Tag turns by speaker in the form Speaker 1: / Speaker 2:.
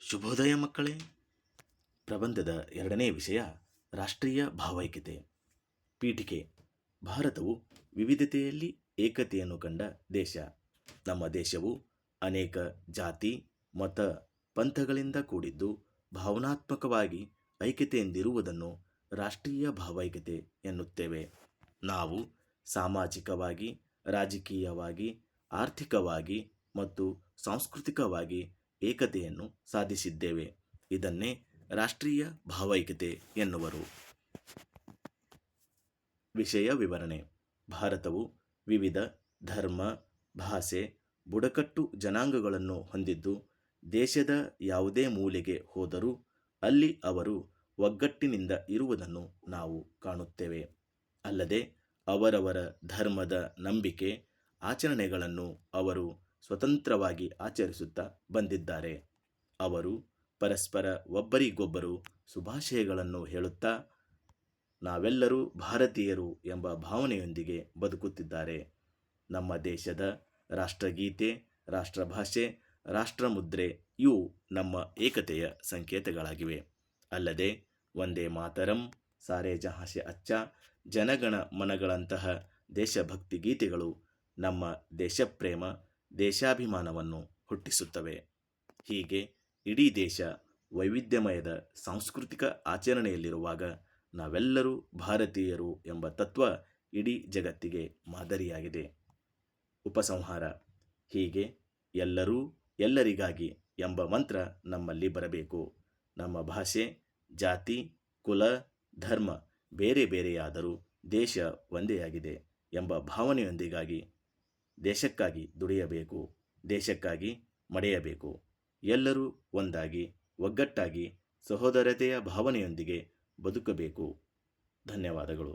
Speaker 1: ಶುಭೋದಯ ಮಕ್ಕಳೇ. ಪ್ರಬಂಧದ ಎರಡನೇ ವಿಷಯ ರಾಷ್ಟ್ರೀಯ ಭಾವೈಕ್ಯತೆ. ಪೀಠಿಕೆ: ಭಾರತವು ವಿವಿಧತೆಯಲ್ಲಿ ಏಕತೆಯನ್ನು ಕಂಡ ದೇಶ. ನಮ್ಮ ದೇಶವು ಅನೇಕ ಜಾತಿ, ಮತ, ಪಂಥಗಳಿಂದ ಕೂಡಿದ್ದು ಭಾವನಾತ್ಮಕವಾಗಿ ಐಕ್ಯತೆಯಿಂದಿರುವುದನ್ನು ರಾಷ್ಟ್ರೀಯ ಭಾವೈಕ್ಯತೆ ಎನ್ನುತ್ತೇವೆ. ನಾವು ಸಾಮಾಜಿಕವಾಗಿ, ರಾಜಕೀಯವಾಗಿ, ಆರ್ಥಿಕವಾಗಿ ಮತ್ತು ಸಾಂಸ್ಕೃತಿಕವಾಗಿ ಏಕತೆಯನ್ನು ಸಾಧಿಸಿದ್ದೇವೆ. ಇದನ್ನೇ ರಾಷ್ಟ್ರೀಯ ಭಾವೈಕ್ಯತೆ ಎನ್ನುವರು. ವಿಷಯ ವಿವರಣೆ: ಭಾರತವು ವಿವಿಧ ಧರ್ಮ, ಭಾಷೆ, ಬುಡಕಟ್ಟು ಜನಾಂಗಗಳನ್ನು ಹೊಂದಿದ್ದು, ದೇಶದ ಯಾವುದೇ ಮೂಲೆಗೆ ಹೋದರೂ ಅಲ್ಲಿ ಅವರು ಒಗ್ಗಟ್ಟಿನಿಂದ ಇರುವುದನ್ನು ನಾವು ಕಾಣುತ್ತೇವೆ. ಅಲ್ಲದೆ ಅವರವರ ಧರ್ಮದ ನಂಬಿಕೆ, ಆಚರಣೆಗಳನ್ನು ಅವರು ಸ್ವತಂತ್ರವಾಗಿ ಆಚರಿಸುತ್ತಾ ಬಂದಿದ್ದಾರೆ. ಅವರು ಪರಸ್ಪರ ಒಬ್ಬರಿಗೊಬ್ಬರು ಶುಭಾಶಯಗಳನ್ನು ಹೇಳುತ್ತಾ ನಾವೆಲ್ಲರೂ ಭಾರತೀಯರು ಎಂಬ ಭಾವನೆಯೊಂದಿಗೆ ಬದುಕುತ್ತಿದ್ದಾರೆ. ನಮ್ಮ ದೇಶದ ರಾಷ್ಟ್ರಗೀತೆ, ರಾಷ್ಟ್ರಭಾಷೆ, ರಾಷ್ಟ್ರಮುದ್ರೆ ಇವು ನಮ್ಮ ಏಕತೆಯ ಸಂಕೇತಗಳಾಗಿವೆ. ಅಲ್ಲದೆ ವಂದೇ ಮಾತರಂ, ಸಾರೇ ಜಹಾಂ ಸೇ ಅಚ್ಚಾ, ಜನಗಣ ಮನಗಳಂತಹ ದೇಶಭಕ್ತಿ ಗೀತೆಗಳು ನಮ್ಮ ದೇಶಪ್ರೇಮ, ದೇಶಾಭಿಮಾನವನ್ನು ಹುಟ್ಟಿಸುತ್ತವೆ. ಹೀಗೆ ಇಡೀ ದೇಶ ವೈವಿಧ್ಯಮಯದ ಸಾಂಸ್ಕೃತಿಕ ಆಚರಣೆಯಲ್ಲಿರುವಾಗ ನಾವೆಲ್ಲರೂ ಭಾರತೀಯರು ಎಂಬ ತತ್ವ ಇಡೀ ಜಗತ್ತಿಗೆ ಮಾದರಿಯಾಗಿದೆ. ಉಪಸಂಹಾರ: ಹೀಗೆ ಎಲ್ಲರೂ ಎಲ್ಲರಿಗಾಗಿ ಎಂಬ ಮಂತ್ರ ನಮ್ಮಲ್ಲಿ ಬರಬೇಕು. ನಮ್ಮ ಭಾಷೆ, ಜಾತಿ, ಕುಲ, ಧರ್ಮ ಬೇರೆ ಬೇರೆಯಾದರೂ ದೇಶ ಒಂದೇಯಾಗಿದೆ ಎಂಬ ಭಾವನೆಯೊಂದಿಗಾಗಿ ದೇಶಕ್ಕಾಗಿ ದುಡಿಯಬೇಕು, ದೇಶಕ್ಕಾಗಿ ಮಡಿಯಬೇಕು. ಎಲ್ಲರೂ ಒಂದಾಗಿ, ಒಗ್ಗಟ್ಟಾಗಿ, ಸಹೋದರತೆಯ ಭಾವನೆಯೊಂದಿಗೆ ಬದುಕಬೇಕು. ಧನ್ಯವಾದಗಳು.